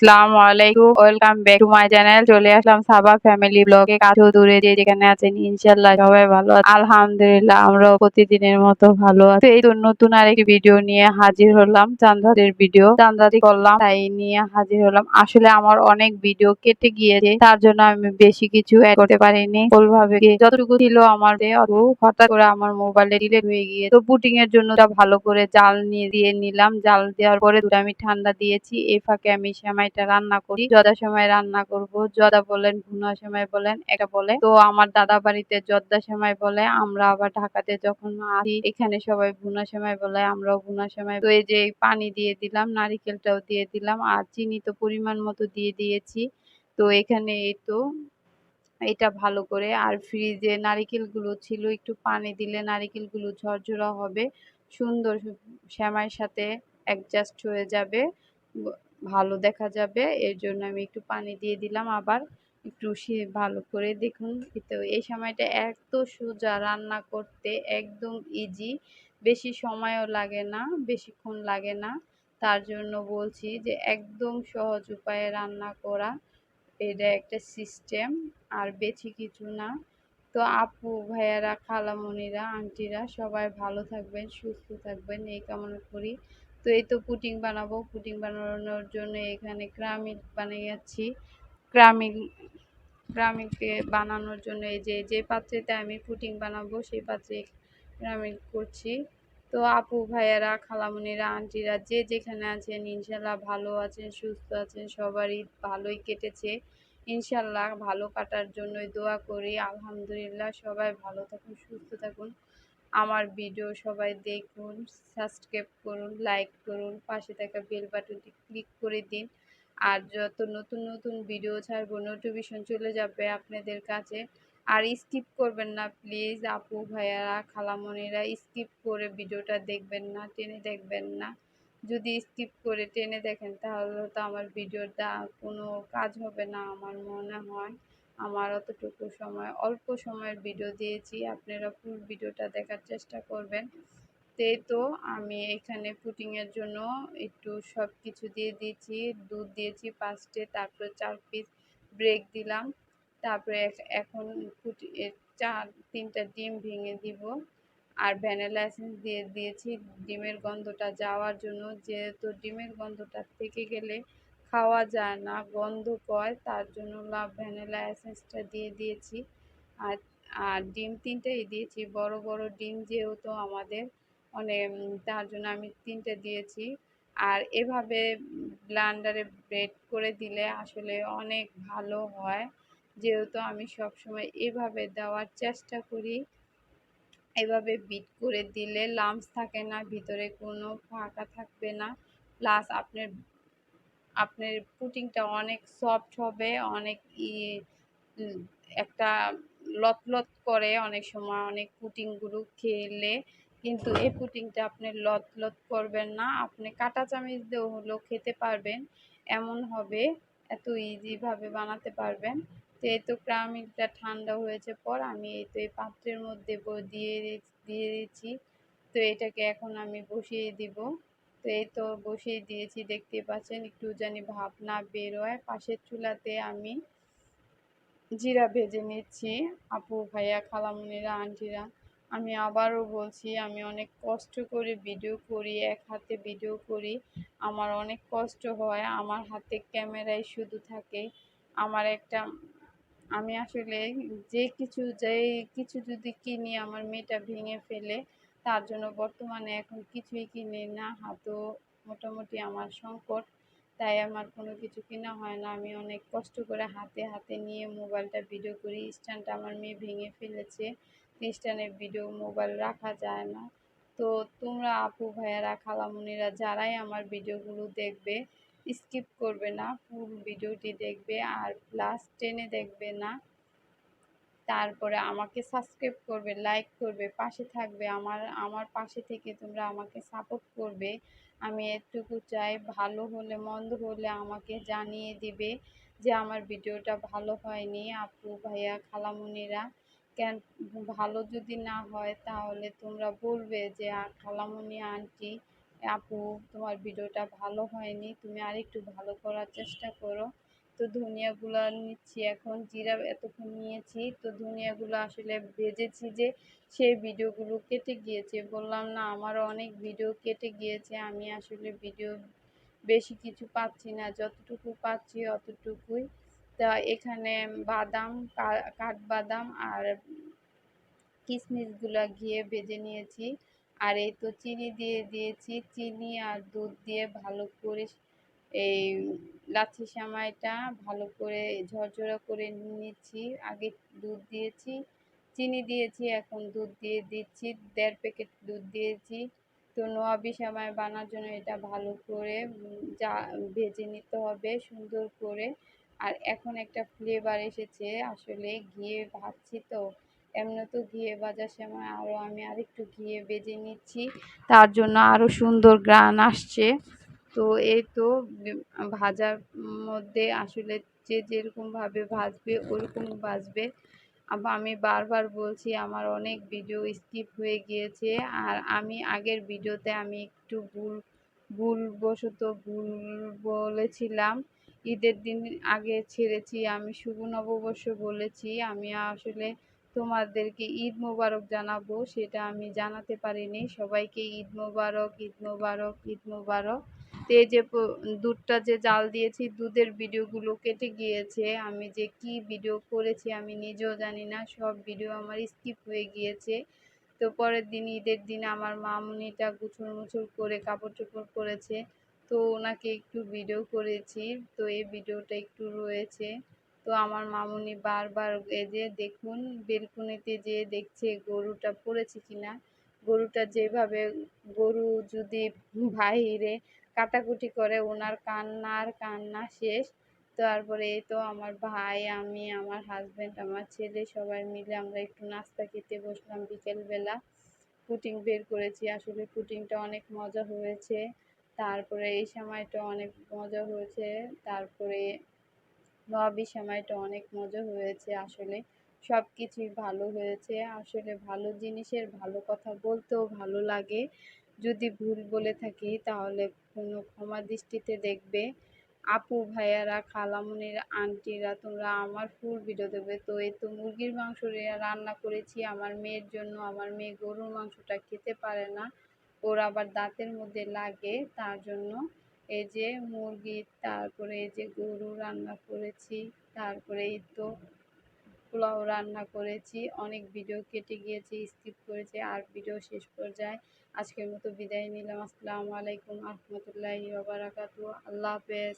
আসসালামু আলাইকুম, welcome back to my channel. চলে আসলাম সাবা ফ্যামিলি ব্লগে। কাছে দূরে যে যেখানে আছেন ইনশাল্লাহ সবাই ভালো আছেন। আলহামদুলিল্লাহ আমরাও প্রতিদিনের মতো ভালো আছি। এই তো নতুন আরেকটি ভিডিও নিয়ে হাজির হলাম, চান্দাদের ভিডিও চান্দাদি করলাম তাই নিয়ে হাজির হলাম। আসলে আমার অনেক ভিডিও কেটে গিয়েছে, তার জন্য আমি বেশি কিছু অ্যাড করতে পারিনি। ভাবে যতটুকু ছিল আমার হঠাৎ করে আমার মোবাইলে ডিলেট হয়ে গিয়ে, তো পুটিং এর জন্য ভালো করে জাল দিয়ে নিলাম। জাল দেওয়ার পরে দুটো আমি ঠান্ডা দিয়েছি। এই ফাঁকে আমি সেমাইটা রান্না করি। জর্দা সেমাই রান্না করব। জর্দা বলেন, ভুনা সেমাই বলেন, এটা বলে। তো আমার দাদা বাড়িতে জর্দা সেমাই বলে, আমরা আবার ঢাকাতে যখন আসি এখানে সবাই ভুনা সেমাই বলে, আমরাও ভুনা সেমাই। তো এই যে পানি দিয়ে দিলাম, নারিকেলটাও দিয়ে দিলাম, আর চিনি তো পরিমাণ মতো দিয়ে দিয়েছি। তো এখানে এই তো এটা ভালো করে, আর ফ্রিজে নারিকেলগুলো ছিল, একটু পানি দিলে নারিকেলগুলো ঝরঝরা হবে, সুন্দর সেমাইয়ের সাথে অ্যাডজাস্ট হয়ে যাবে, ভালো দেখা যাবে। এর জন্য আমি একটু পানি দিয়ে দিলাম, আবার একটু ভালো করে দেখুন। তো এই সময়টা এত সোজা রান্না করতে, একদম ইজি, বেশি সময়ও লাগে না, বেশিক্ষণ লাগে না। তার জন্য বলছি যে একদম সহজ উপায়ে রান্না করা, এটা একটা সিস্টেম, আর বেশি কিছু না। তো আপু ভাইয়ারা, খালামণিরা, আন্টিরা সবাই ভালো থাকবেন, সুস্থ থাকবেন এই কামনা করি। তো এই তো পুডিং বানাবো। পুডিং বানানোর জন্য এখানে ক্রামিক বানিয়েছি। ক্রামিক ক্রামিকে বানানোর জন্য এই যে পাত্রেতে আমি পুডিং বানাবো সেই পাত্রে ক্রামিক করছি। তো আপু ভাইয়ারা, খালামণিরা, আন্টিরা যে যেখানে আছেন ইনশাল্লাহ ভালো আছেন, সুস্থ আছেন, সবারই ভালোই কেটেছে। ইনশাল্লাহ ভালো কাটার জন্যই দোয়া করি। আলহামদুলিল্লাহ সবাই ভালো থাকুন, সুস্থ থাকুন। আমার ভিডিও সবাই দেখুন, সাবস্ক্রাইব করুন, লাইক করুন, পাশে থাকা বেল বাটনটি ক্লিক করে দিন। আর যত নতুন নতুন ভিডিও ছাড়বো নোটিফিকেশন চলে যাবে আপনাদের কাছে। আর স্কিপ করবেন না প্লিজ আপু ভাইয়ারা, খালামণিরা, স্কিপ করে ভিডিওটা দেখবেন না, টেনে দেখবেন না। যদি স্কিপ করে টেনে দেখেন তাহলে তো আমার ভিডিওর কোনো কাজ হবে না আমার মনে হয়। আমার অতটুকু সময়, অল্প সময়ের ভিডিও দিয়েছি, আপনারা ফুল ভিডিওটা দেখার চেষ্টা করবেন। তো আমি এখানে পুডিংয়ের জন্য একটু সব কিছু দিয়ে দিয়েছি। দুধ দিয়েছি ফার্স্টে, তারপরে 4 পিস ব্রেক দিলাম, তারপরে এখন তিনটা ডিম ভেঙে দিব, আর ভ্যানিলা এসেন্স দিয়ে দিয়েছি ডিমের গন্ধটা যাওয়ার জন্য। যেহেতু ডিমের গন্ধটা থেকে গেলে খাওয়া যায় না, গন্ধ কয়, তার জন্য ভ্যানিলা এসেন্সটা দিয়ে দিয়েছি। আর আর ডিম 3টেই দিয়েছি, বড় বড় ডিম যেহেতু আমাদের তার জন্য আমি 3টে দিয়েছি। আর এভাবে ব্লেন্ডারে ব্লেন্ড করে দিলে আসলে অনেক ভালো হয়, যেহেতু আমি সবসময় এভাবে দেওয়ার চেষ্টা করি। এভাবে বিট করে দিলে লাম্পস থাকে না, ভিতরে কোনো ফাঁকা থাকবে না, প্লাস আপনার পুডিংটা অনেক সফট হবে, অনেক উম, একটা লতলত করে অনেক সময় অনেক পুডিংগুলো খেলে, কিন্তু এই পুডিংটা আপনি লতলত করবেন না, আপনি কাঁটা চামচ দিয়েও হলেও খেতে পারবেন, এমন হবে, এত ইজিভাবে বানাতে পারবেন। তো এই তো ক্রামিকটা ঠান্ডা হয়েছে পর আমি এই তো এই পাত্রের মধ্যে দিয়ে দিয়ে দিচ্ছি। তো এটাকে এখন আমি বসিয়ে দিব। তো এই তো বসিয়ে দিয়েছি, দেখতে পাচ্ছেন একটু জানি ভাপ না বেরোয়। পাশের চুলাতে আমি জিরা ভেজে নিচ্ছি। আপু ভাইয়া, খালামণিরা, আন্টিরা, আমি আবারও বলছি আমি অনেক কষ্ট করে ভিডিও করি, এক হাতে ভিডিও করি, আমার অনেক কষ্ট হয়, আমার হাতে ক্যামেরায় শুধু থাকে আমার একটা, আমি আসলে যে কিছু যদি কিনি আমার মেয়েটা ভেঙে ফেলে, তার জন্য বর্তমানে এখন কিছুই কিনি না, হাতও মোটামুটি আমার সংকট, তাই আমার কোনো কিছু কেনা হয় না। আমি অনেক কষ্ট করে হাতে হাতে নিয়ে মোবাইলটা ভিডিও করি। স্ট্যান্ডটা আমার মেয়ে ভেঙে ফেলেছে, স্ট্যান্ডের ভিডিও মোবাইল রাখা যায় না। তো তোমরা আপু ভাইয়ারা, খালামণিরা যারাই আমার ভিডিওগুলো দেখবে, স্কিপ করবে না, ফুল ভিডিওটি দেখবে, আর প্লাস টেনে দেখবে না। তারপরে আমাকে সাবস্ক্রাইব করবে, লাইক করবে, পাশে থাকবে, আমার পাশে থেকে তোমরা আমাকে সাপোর্ট করবে। আমি এটুকু চাই, ভালো হলে মন্দ হলে আমাকে জানিয়ে দিবে যে আমার ভিডিওটা ভালো হয়নি আপু ভাইয়া, খালামণিরা। কেন ভালো যদি না হয় তাহলে তোমরা বলবে যে খালামণি, আন্টি আপু তোমার ভিডিওটা ভালো হয়নি, তুমি আরেকটু ভালো করার চেষ্টা করো। তো ধনিয়াগুলো নিচ্ছি, এখন জিরা এতক্ষণ নিয়েছি, তো ধনিয়াগুলো আসলে ভেজেছি যে সেই ভিডিওগুলো কেটে গিয়েছে, বললাম না আমারও অনেক ভিডিও কেটে গিয়েছে, আমি আসলে ভিডিও বেশি কিছু পাচ্ছি না, যতটুকু পাচ্ছি অতটুকুই। তা এখানে বাদাম, কাঠবাদাম আর কিশমিশগুলা ঘিয়ে ভেজে নিয়েছি। আর এই তো চিনি দিয়ে দিয়েছি, চিনি আর দুধ দিয়ে ভালো করে এই লাচ্ছি সেমাইটা ভালো করে ঝরঝরা করে নিচ্ছি। আগে দুধ দিয়েছি, চিনি দিয়েছি, এখন দুধ দিয়ে দিচ্ছি, 1.5 প্যাকেট দুধ দিয়েছি। তো নোয়াবি সেমাই বানার জন্য এটা ভালো করে যা ভেজে নিতে হবে সুন্দর করে। আর এখন একটা ফ্লেভার এসেছে, আসলে ঘিয়ে ভাজছি তো, এমনি তো ঘিয়ে ভাজার সময় আরও আমি আরেকটু ঘিয়ে ভেজে নিচ্ছি, তার জন্য আরও সুন্দর ঘ্রাণ আসছে। তো এই তো ভাজার মধ্যে আসলে যে যেরকমভাবে ভাজবে ওরকম ভাজবে। আবার আমি বারবার বলছি আমার অনেক ভিডিও স্কিপ হয়ে গিয়েছে, আর আমি আগের ভিডিওতে আমি একটু ভুল বলেছিলাম। ঈদের দিন আগে ছেড়েছি, আমি শুভ নববর্ষ বলেছি, আমি আসলে তোমাদেরকে ঈদ মোবারক জানাবো সেটা আমি জানাতে পারিনি। সবাইকে ঈদ মোবারক, ঈদ মোবারক, ঈদ মোবারক। তো এই যে দুধটা যে জাল দিয়েছি, দুধের ভিডিওগুলো কেটে গিয়েছে, আমি যে কি ভিডিও করেছি আমি নিজেও জানি না, সব ভিডিও আমার স্কিপ হয়ে গিয়েছে। তো পরের দিন ঈদের দিন আমার মামুনিটা গুছল মুছল করে কাপড় চোপড় করেছে, তো ওনাকে একটু ভিডিও করেছি, তো এই ভিডিওটা একটু রয়েছে। তো আমার মামুনি বারবার এই যে দেখুন বেলকুনিতে যেয়ে দেখছে গরুটা পড়েছে কিনা। গরুটা যেভাবে, গরু যদি বাইরে কাটাকুটি করে ওনার কান্না শেষ। তারপরে এই তো আমার ভাই, আমি, আমার হাজব্যান্ড, আমার ছেলে সবাই মিলে আমরা একটু নাস্তা খেতে বসলাম বিকেলবেলা। পুডিং বের করেছি, আসলে পুডিংটা অনেক মজা হয়েছে। তারপরে এই সময়টা অনেক মজা হয়েছে। তারপরে নবাবী সেমাইটা অনেক মজা হয়েছে, আসলে সব কিছুই ভালো হয়েছে। আসলে ভালো জিনিসের ভালো কথা বলতেও ভালো লাগে, যদি ভুল বলে থাকি তাহলে কোনো ক্ষমা দৃষ্টিতে দেখবে। আপু ভাইয়ারা, খালামণির আন্টিরা, তোমরা আমার ফুল ভিডিও দেবে। তো এই তো মুরগির মাংস রান্না করেছি আমার মেয়ের জন্য, আমার মেয়ে গরুর মাংসটা খেতে পারে না, ওর আবার দাঁতের মধ্যে লাগে, তার জন্য এই যে মুরগি, তারপরে এই যে গরু রান্না করেছি, তারপরে এই তো পোলাও রান্না করেছি। অনেক ভিডিও কেটে গিয়েছে, স্কিপ করেছে, আর ভিডিও শেষ পর্যায়ে আজকের মতো বিদায় নিলাম। আসসালামু আলাইকুম রহমতুল্লাহি ওয়া বারাকাতুহু। আল্লাহ হাফেজ।